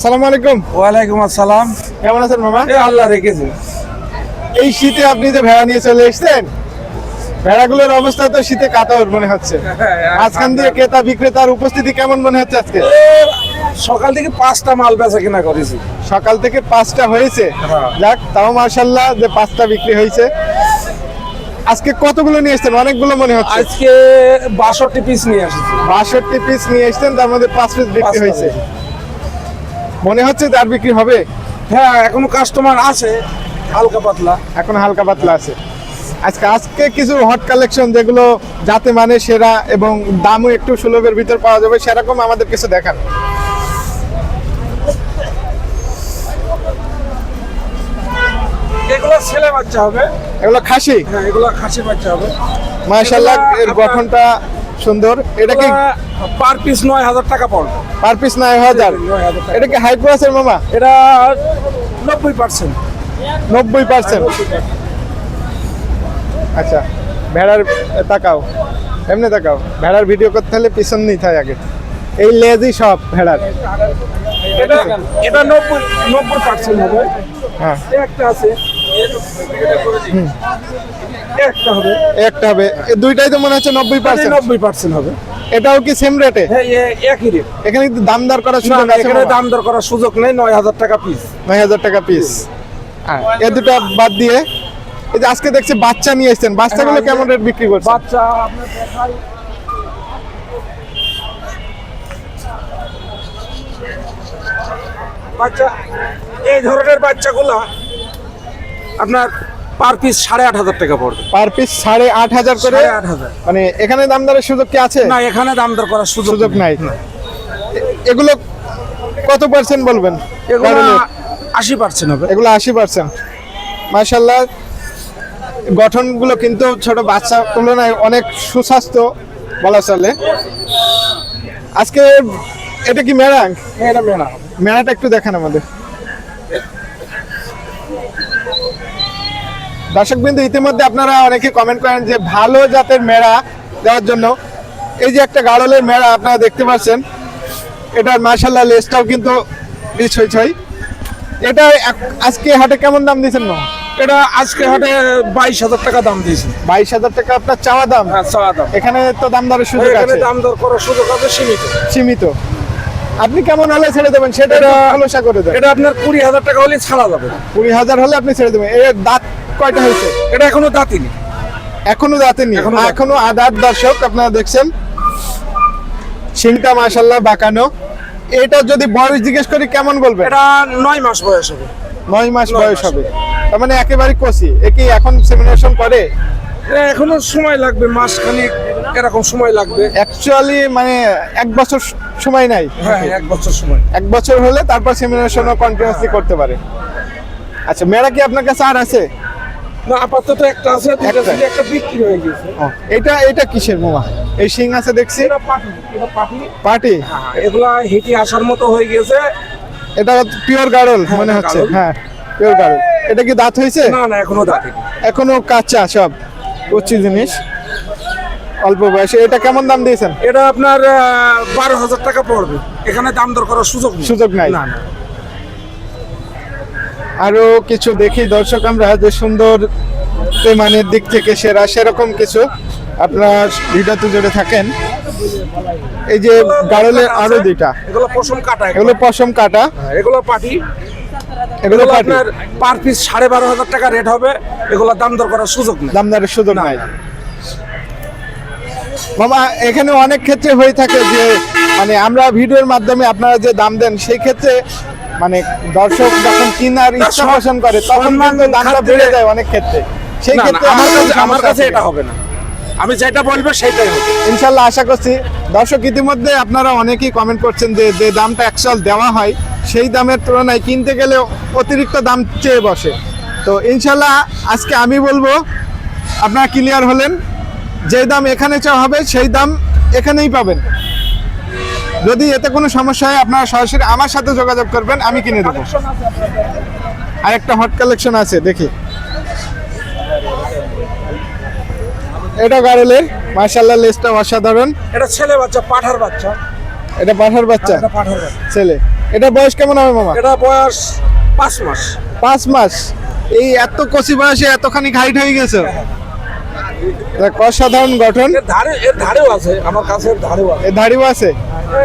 আসসালামু আলাইকুম। ওয়ালাইকুম আসসালাম। কেমন আছেন মামা? আল্লাহ রেখেছে। এই শীতে আপনি যে ভেড়া নিয়ে চলে এসেছেন, ভেড়াগুলোর অবস্থা তো শীতে কাতর মনে হচ্ছে। মাঝখান দিয়ে ক্রেতা বিক্রেতার উপস্থিতি কেমন মনে হচ্ছে আজকে? সকাল থেকে 5টা মাল বেচা কিনা করেছি। সকাল থেকে 5টা হয়েছে, যাক তাও মাশাআল্লাহ যে 5টা বিক্রি হয়েছে। আজকে কতগুলো নিয়ে এসেছেন? অনেকগুলো মনে হচ্ছে। আজকে 62 পিস নিয়ে এসেছি। 62 পিস নিয়ে এসেছেন, তার মধ্যে 5 পিস বিক্রি হয়েছে। মনে হচ্ছে তার বিক্রি হবে? হ্যাঁ, এখনো কাস্টমার আছে হালকা পাতলা। এখন হালকা পাতলা আছে। আজকে কিছু হট কালেকশন যেগুলো যাতে মানে সেরা এবং দামও একটু সুলভের ভিতর পাওয়া যাবে সেরকম আমাদের কিছু দেখান। এগুলো ছেলে বাচ্চা হবে। এগুলো খাসি? হ্যাঁ, এগুলো খাসি বাচ্চা হবে। মাশাআল্লাহ, এর গঠনটা সুন্দর। এটা কি পার পিস 9000 টাকা পড়বে? Per piece 9000? এটা কি হাই ক্লাসের মামা? এটা 90%। 90%? আচ্ছা, ভেড়ার তাকাও, এমনি তাকাও। ভেড়ার ভিডিও করতে হলে পিছন নিতে হয় আগে। এই লেজই সব ভেড়ার। এটা 90% হবে। হ্যাঁ, একটা আছে, একটা হবে, একটা হবে। এই দুইটাই তো মনে হচ্ছে 90%। 90% হবে। এটাও কি সেম রেটে? হ্যাঁ, একই রেট। এখানে কিন্তু দাম দর করার না, সুযোগ আছে? এখানে দাম দর করার সুযোগ নেই। 9000 টাকা পিস। 9000 টাকা পিস। এ দুটো বাদ দিয়ে এই যে আজকে দেখছি বাচ্চা নিয়ে এসেছেন, বাচ্চাগুলো কেমন রেট বিক্রি করছেন? বাচ্চা আপনার দেখাই। বাচ্চা এই ধরনের বাচ্চাগুলো আপনার পার পিস 8500 টাকা পড়বে। পার পিস 8500 করে? 8500। মানে এখানে দাম দরের সুযোগ কি আছে? না, এখানে দাম দর করার সুযোগ নাই। এগুলো কত পার্সেন্ট বলবেন? এগুলো 80% হবে। এগুলো 80%। মাশাআল্লাহ, গঠনগুলো কিন্তু ছোট বাচ্চার তুলনায় অনেক সুস্বাস্থ্য বলা চলে। আজকে এটা কি মেরাং? এটা মেলা। মেলাটা একটু দেখান আমাদের। দর্শকবৃন্দ, ইতিমধ্যে আপনারা অনেকে কমেন্ট করেন যে ভালো জাতের মেড়া দেওয়ার জন্য। এই যে একটা গাড়লের মেড়া আপনারা দেখতে পাচ্ছেন, এটার মাশাআল্লাহ লেজটাও কিন্তু ছই। এটা আজকে হাটে কেমন দাম দিয়েছেন? না, এটা আজকে হাটে 22000 টাকা দাম দিয়েছি। 22000 টাকা আপনার চাওয়া দাম? হ্যাঁ, চাওয়া দাম। এখানে তো দাম দরের সুযোগ এখানে আছে? দাম দর করার সুযোগ আছে সীমিত। আপনি কেমন হলে ছেড়ে দেবেন সেটা খোলসা করে দেন। এটা আপনার 20000 টাকা হলে ছাড়া যাবে। 20000 হলে আপনি ছেড়ে দেবেন। এর দাঁত কয়টা হয়েছে? এটা এখনো দাঁতিনি। এখনো দাঁতেনি? এখনো আদাত। দর্শক আপনারা দেখছেন, শিংটা মাশাআল্লাহ বাঁকানো। এটা যদি বয়স জিজ্ঞেস করি কেমন বলবেন? এটা 9 মাস বয়স হবে। 9 মাস বয়স হবে, তার মানে একেবারে কচি। এ কি এখন সেমিনেশন করে? এটা এখনো সময় লাগবে, মাস খানিক এরকম সময় লাগবে। অ্যাকচুয়ালি মানে 1 বছর সময় নাই? হ্যাঁ, 1 বছর সময়। 1 বছর হলে তারপর সেমিনেশনও কন্টিনিউয়াসলি করতে পারে। আচ্ছা, মেয়েরা কি আপনার কাছে আর আছে? না, আপাতত একটা আছে, দুটো থেকে একটা বিক্রি হয়ে গেছে। এটা কিসের মামা? এই শিং আছে দেখছি। এটা পাটি। এটা পাটি। পাটি? হ্যাঁ, এগুলা হেঁটে আসার মতো হয়ে গেছে। এটা পিওর গাড়ল মনে হচ্ছে। গাড়ল। হ্যাঁ, পিওর গাড়ল। এটা কি দাঁত হয়েছে? না, না, এখনো দাঁতিনি। এখনো কাঁচা সব, কচি জিনিস, অল্প বয়সে। এটা কেমন দাম দিয়েছেন? এটা আপনার 12000 টাকা পড়বে। এখানে দাম দর করার সুযোগ নাই? না, না। আরো কিছু দেখি দর্শক আমরা, যে সুন্দর মানের দিক থেকে সেরা সেরকম কিছু আপনার ভিডিওতে জুড়ে থাকেন। এই যে গাড়লের আরো দুইটা, এগুলো পশম কাটা। এগুলো পশম কাটা, এগুলো পাটি। এগুলো পাটি। আপনার পার পিস 12500 টাকা রেট হবে। এগুলো দাম দর করার সুযোগ নেই। দাম দরের সুযোগ নাই। মামা, এখানে অনেক ক্ষেত্রে হয়ে থাকে যে মানে আমরা ভিডিওর মাধ্যমে আপনারা যে দাম দেন, সেই ক্ষেত্রে মানে দর্শক যখন কিনার ইচ্ছা পোষণ করে তখন কিন্তু দামটা বেড়ে যায় অনেক ক্ষেত্রে। সেই ক্ষেত্রে আমার কাছে এটা হবে না। আমি যেটা বলবো সেটাই হবে ইনশাল্লাহ, আশা করছি। দর্শক, ইতিমধ্যে আপনারা অনেকেই কমেন্ট করছেন যে দামটা অ্যাকচুয়াল দেওয়া হয় সেই দামের তুলনায় কিনতে গেলে অতিরিক্ত দাম চেয়ে বসে। তো ইনশাল্লাহ আজকে আমি বলবো আপনারা ক্লিয়ার হলেন, যে দাম এখানে চাওয়া হবে সেই দাম এখানেই পাবেন। যদি এতে কোনো সমস্যা হয় আপনারা সরাসরি আমার সাথে যোগাযোগ করবেন, আমি কিনে দেবো। আর একটা হট কালেকশন আছে, দেখি। এটা গাড়লের, মাশাআল্লাহ লেজটা অসাধারণ। এটা ছেলে বাচ্চা, পাঠার বাচ্চা। এটা পাঠার বাচ্চা? এটা পাঠার বাচ্চা। ছেলে। এটা বয়স কেমন হবে মামা? এটা বয়স 5 মাস। 5 মাস। এই এত কচি বয়সে এতখানি হাইট হয়ে গেছে, অসাধারণ গঠন। এর ধারেও আছে, আমার কাছের ধারেও আছে। এ ধাড়িও আছে।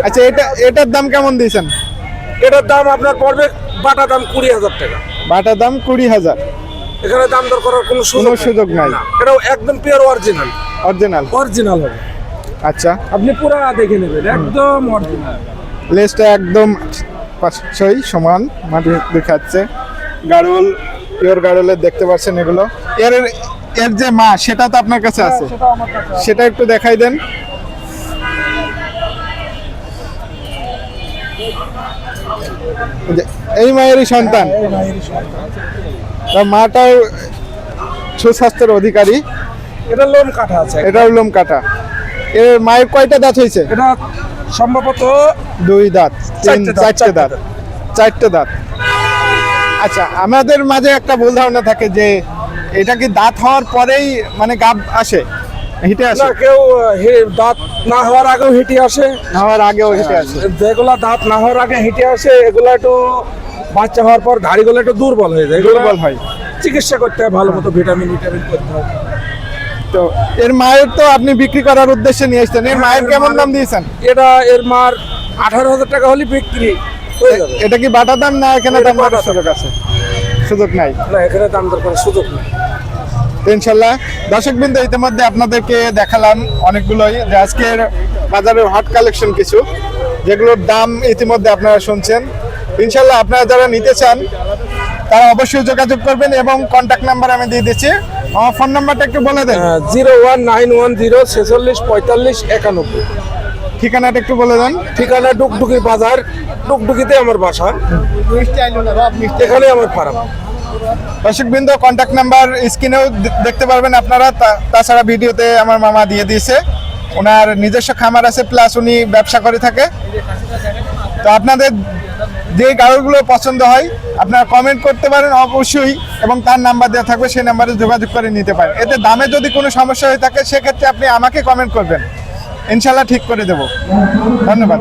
আচ্ছা, এটার দাম কেমন দিয়েছেন? এটার দাম আপনার পড়বে বাটা দাম 20,000 টাকা। বাটা দাম 20,000। এখানে দাম দর করার কোনো সুযোগ নাই। না, এটাও একদম পিওর অরিজিনাল। অরিজিনাল হবে। আচ্ছা, আপনি পুরো দেখে নেবেন, একদম অরিজিনাল। লেজটা একদম পাশই সমান মাটি দেখাচ্ছে। গাড়ল, পিওর গাড়লের দেখতে পাচ্ছেন এগুলো। এর যে মা সেটা তো আপনার কাছে আছে, সেটা আমার কাছে আছে। সেটা একটু দেখাই দেন। এই মায়েরই সন্তান। তার মাটাও সুস্বাস্থ্যের অধিকারী। এটা লোম কাটা আছে। এটাও লোম কাটা। এর মায়ের কয়টা দাঁত হয়েছে? এটা সম্ভবত 2 দাঁত, 4টে দাঁত, 4টে দাঁত। আচ্ছা, আমাদের মাঝে একটা ভুল ধারণা থাকে যে এটা কি দাঁত হওয়ার পরেই মানে গাব আসে, হিটে আসে? না, কেউ দাঁত না হওয়ার আগেও হিটে আসে, হওয়ার আগেও হিটে আসে। যেগুলা দাঁত না হওয়ার আগে হিটে আসে এগুলা একটু বাচ্চা হওয়ার পর ধাড়িগুলো একটু দুর্বল হয়ে যায়। দুর্বল হয়। চিকিৎসা করতে হয়, ভালো মতো ভিটামিন করতে হয়। তো এর মায়ের তো আপনি বিক্রি করার উদ্দেশ্যে নিয়ে আসছেন, এর মায়ের কেমন দাম দিয়েছেন? এটা এর মার 18,000 টাকা হলে বিক্রি হয়ে যাবে। এটা কি বাটা দাম না এখানে এটা দাম বাটা করার সুযোগ আছে? সুযোগ নাই। না, এখানে দাম দর করার সুযোগ নেই। তো ইনশাল্লাহ দর্শকবৃন্দ, ইতিমধ্যে আপনাদেরকে দেখালাম অনেকগুলোই যে আজকের বাজারের হট কালেকশন কিছু, যেগুলোর দাম ইতিমধ্যে আপনারা শুনছেন। ইনশাল্লাহ আপনারা যারা নিতে চান তারা অবশ্যই যোগাযোগ করবেন এবং কন্ট্যাক্ট নাম্বার আমি দিয়ে দিচ্ছি। আমার ফোন নাম্বারটা একটু বলে দেন। 01910 46 45 91। ঠিকানাটা একটু বলে দেন। ঠিকানা ডুকডুকি বাজার, ডুকডুকিতে আমার বাসা, এখানে আমার ফার্ম। দর্শকবৃন্দ, কন্ট্যাক্ট নাম্বার স্ক্রিনেও দেখতে পারবেন আপনারা। তাছাড়া ভিডিওতে আমার মামা দিয়ে দিয়েছে। ওনার নিজস্ব খামার আছে, প্লাস উনি ব্যবসা করে থাকে। তো আপনাদের যে গাড়লগুলো পছন্দ হয় আপনারা কমেন্ট করতে পারেন অবশ্যই, এবং তার নাম্বার দেওয়া থাকবে, সেই নাম্বারে যোগাযোগ করে নিতে পারেন। এতে দামে যদি কোনো সমস্যা হয়ে থাকে সেক্ষেত্রে আপনি আমাকে কমেন্ট করবেন, ইনশাল্লাহ ঠিক করে দেব। ধন্যবাদ।